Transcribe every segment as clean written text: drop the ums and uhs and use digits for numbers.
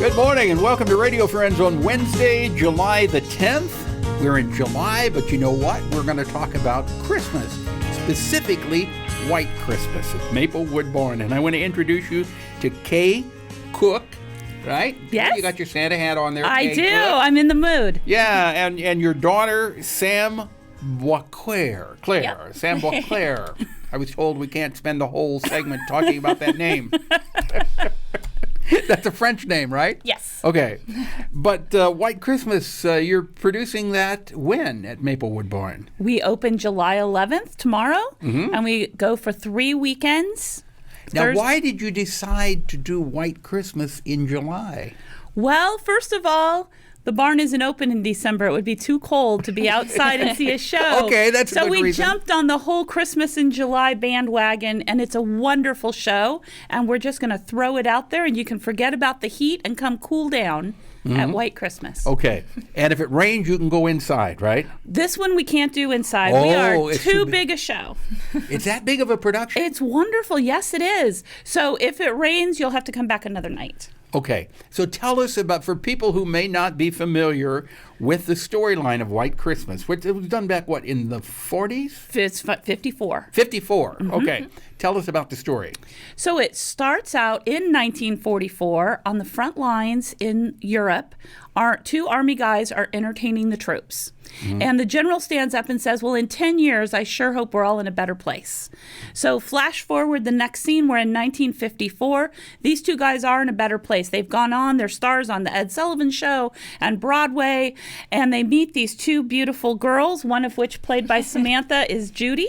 Good morning and welcome to Radio Friends on Wednesday, July the 10th. We're in July, but you know what? We're going to talk about Christmas, specifically White Christmas at Maplewood Barn. And I want to introduce you to Kay Cook, right? Yes. You got your Santa hat on there. I Kay do. Cook. I'm in the mood. Yeah, and your daughter, Sam Boisclair. Yep. Sam Boisclair. I was told we can't spend the whole segment talking about that name. That's a French name, right? Yes. Okay. But White Christmas, you're producing that when at Maplewood Barn? We open July 11th tomorrow, and we go for 3 weekends. Now, why did you decide to do White Christmas in July? Well, first of all, the barn isn't open in December. It would be too cold to be outside and see a show. Okay, that's a good reason. So we jumped on the whole Christmas in July bandwagon, and it's a wonderful show. And we're just going to throw it out there, and you can forget about the heat and come cool down at White Christmas. Okay. And if it rains, you can go inside, right? This one we can't do inside. Oh, we are it's too big a show. It's that big of a production? It's wonderful. Yes, it is. So if it rains, you'll have to come back another night. Okay, so tell us about, for people who may not be familiar with the storyline of White Christmas, which it was done back, what, in the 40s? It's 54. 54, okay. Tell us about the story. So it starts out in 1944 on the front lines in Europe. Our 2 Army guys are entertaining the troops. And the general stands up and says, well, in 10 years, I sure hope we're all in a better place. So flash forward the next scene, we're in 1954. These 2 guys are in a better place. They've gone on, they're stars on the Ed Sullivan Show and Broadway, and they meet these 2 beautiful girls, one of which played by Samantha is Judy.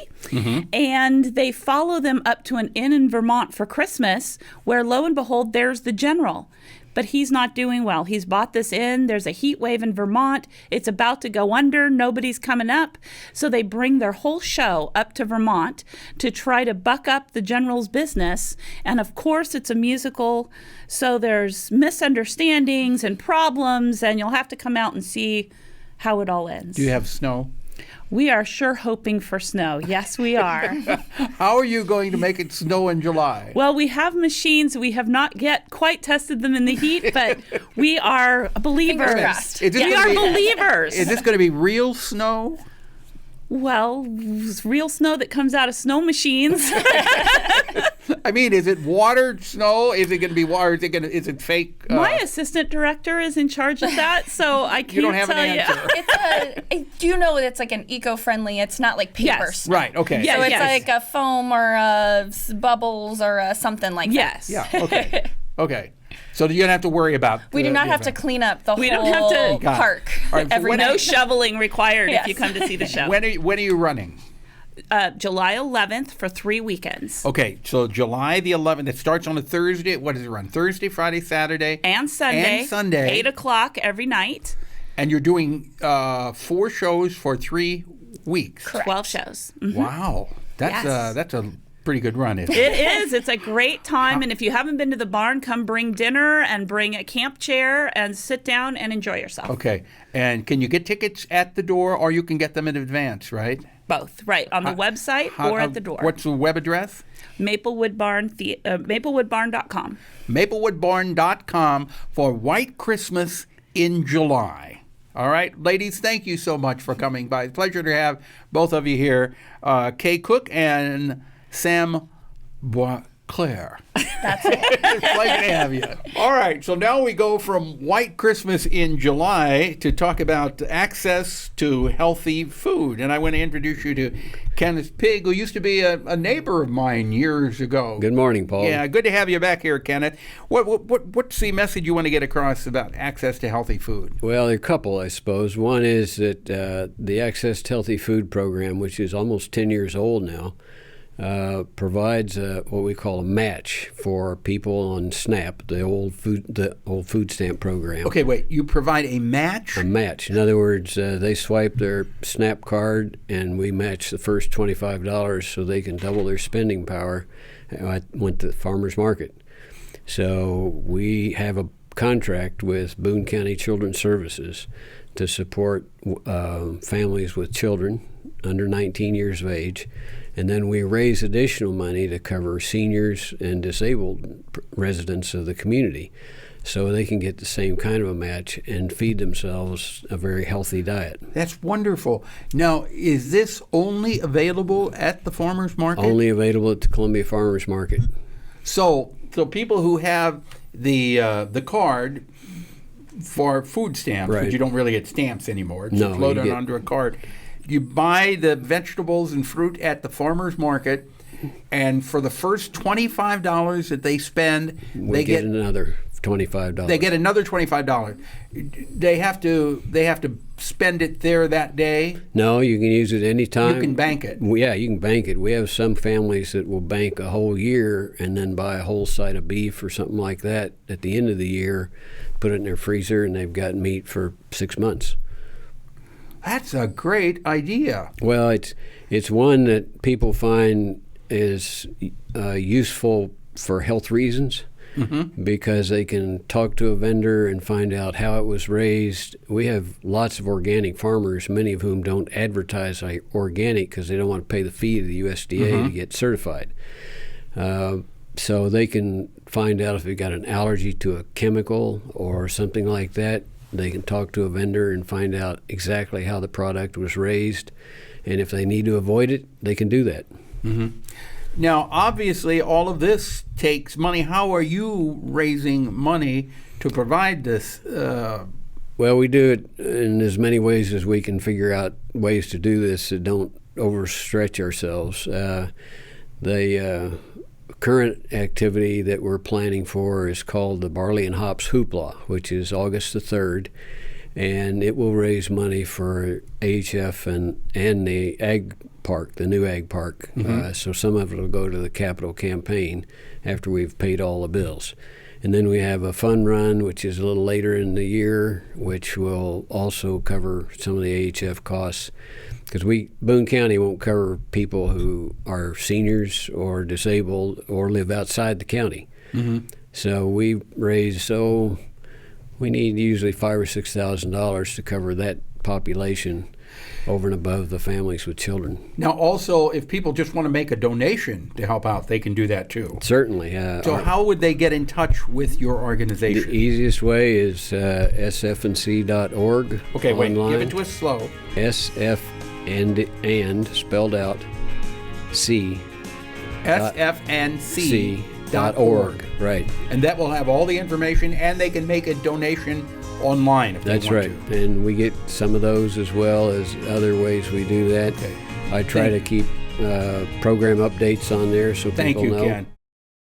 And they follow them up to an inn in Vermont for Christmas, where lo and behold, there's the general. But he's not doing well. He's bought this inn. There's a heat wave in Vermont. It's about to go under. Nobody's coming up. So they bring their whole show up to Vermont to try to buck up the general's business. And of course, it's a musical. So there's misunderstandings and problems. And you'll have to come out and see how it all ends. Do you have snow? We are sure hoping for snow. Yes, we are. How are you going to make it snow in July? Well, we have machines. We have not yet quite tested them in the heat, but we are believers. We are believers. Is this going to be real snow? Well, real snow that comes out of snow machines. I mean, is it watered snow? Is it going to be water? Is it fake? My assistant director is in charge of that, so I can't you don't have tell an answer. Do you know it's like an eco-friendly? It's not like paper Yes. snow. Right. Okay. Yeah, So it's yes. like a foam or bubbles or something like Yes. Yeah. Okay. Okay. So you don't have to worry about. We do not the have to event. clean up the We whole don't have to- Got it. park All right, so every when night. No shoveling required if Yes. you come to see the show. When are you running? July 11th for 3 weekends. Okay, so July the 11th. It starts on a Thursday. What does it run? Thursday, Friday, Saturday, And Sunday. And Sunday. 8 o'clock every night. And you're doing 4 shows for 3 weeks. Correct. 12 shows. Wow, that's Yes. a pretty good run, isn't it? It is. It's a great time. And if you haven't been to the barn, come bring dinner and bring a camp chair and sit down and enjoy yourself. Okay, and can you get tickets at the door, or you can get them in advance, right? Both, right, on the website or at the door. What's the web address? Maplewood Barn maplewoodbarn.com. Maplewoodbarn.com for White Christmas in July. All right, ladies, thank you so much for coming by. Pleasure to have both of you here, Kay Cook and Sam Boisclair. That's it. Pleasure to have you. All right, so now we go from White Christmas in July to talk about access to healthy food. And I want to introduce you to KENNETH Pigg, who used to be a neighbor of mine years ago. Good morning, Paul. Yeah, good to have you back here, Kenneth. What's the message you want to get across about access to healthy food? Well, there are a couple, I suppose. One is that the Access to Healthy Food program, which is almost 10 years old now, provides what we call a match for people on SNAP, the old food stamp program. Okay, wait. You provide a match? A match. In other words, they swipe their SNAP card, and we match the first $25 so they can double their spending power. I went to the farmer's market. So we have a contract with Boone County Children's Services to support families with children under 19 years of age. And then we raise additional money to cover seniors and disabled residents of the community. so they can get the same kind of a match and feed themselves a very healthy diet. That's wonderful. Now, is this only available at the farmers market? Only available at the Columbia Farmers Market. So people who have the card for food stamps, Right. but you don't really get stamps anymore. It's No, floated you get- onto a card. You buy the vegetables and fruit at the farmers market, and for the first $25 that they spend, We they get another $25. They get another $25. They have to spend it there that day. No, you can use it anytime. You can bank it. Well, yeah, you can bank it. We have some families that will bank a whole year and then buy a whole side of beef or something like that at the end of the year, put it in their freezer, and they've got meat for 6 months. That's a great idea. Well, it's one that people find is useful for health reasons. Because they can talk to a vendor and find out how it was raised. We have lots of organic farmers, many of whom don't advertise like organic because they don't want to pay the fee to the USDA to get certified. So they can find out if they've got an allergy to a chemical or something like that. They can talk to a vendor and find out exactly how the product was raised. And if they need to avoid it, they can do that. Now, obviously, all of this takes money. How are you raising money to provide this? Well, we do it in as many ways as we can figure out ways to do this that don't overstretch ourselves. The current activity that we're planning for is called the Barley and Hops Hoopla, which is August the 3rd, and it will raise money for AHF and the Ag Park, the new Ag Park. So some of it will go to the capital campaign after we've paid all the bills. And then we have a fun run, which is a little later in the year, which will also cover some of the AHF costs. Because Boone County won't cover people who are seniors or disabled or live outside the county. So we raise, we need usually $5,000 or $6,000 to cover that population over and above the families with children. Now, also, if people just want to make a donation to help out, they can do that too. Certainly. So how would they get in touch with your organization? The easiest way is sfnc.org. Okay, wait, online. give it to us slow. SF and spelled out C. sfnc.org. Right. And that will have all the information, and they can make a donation online if That's they want right. to. And we get some of those as well as other ways we do that. Okay. I try to keep program updates on there so Thank people you, know. Ken.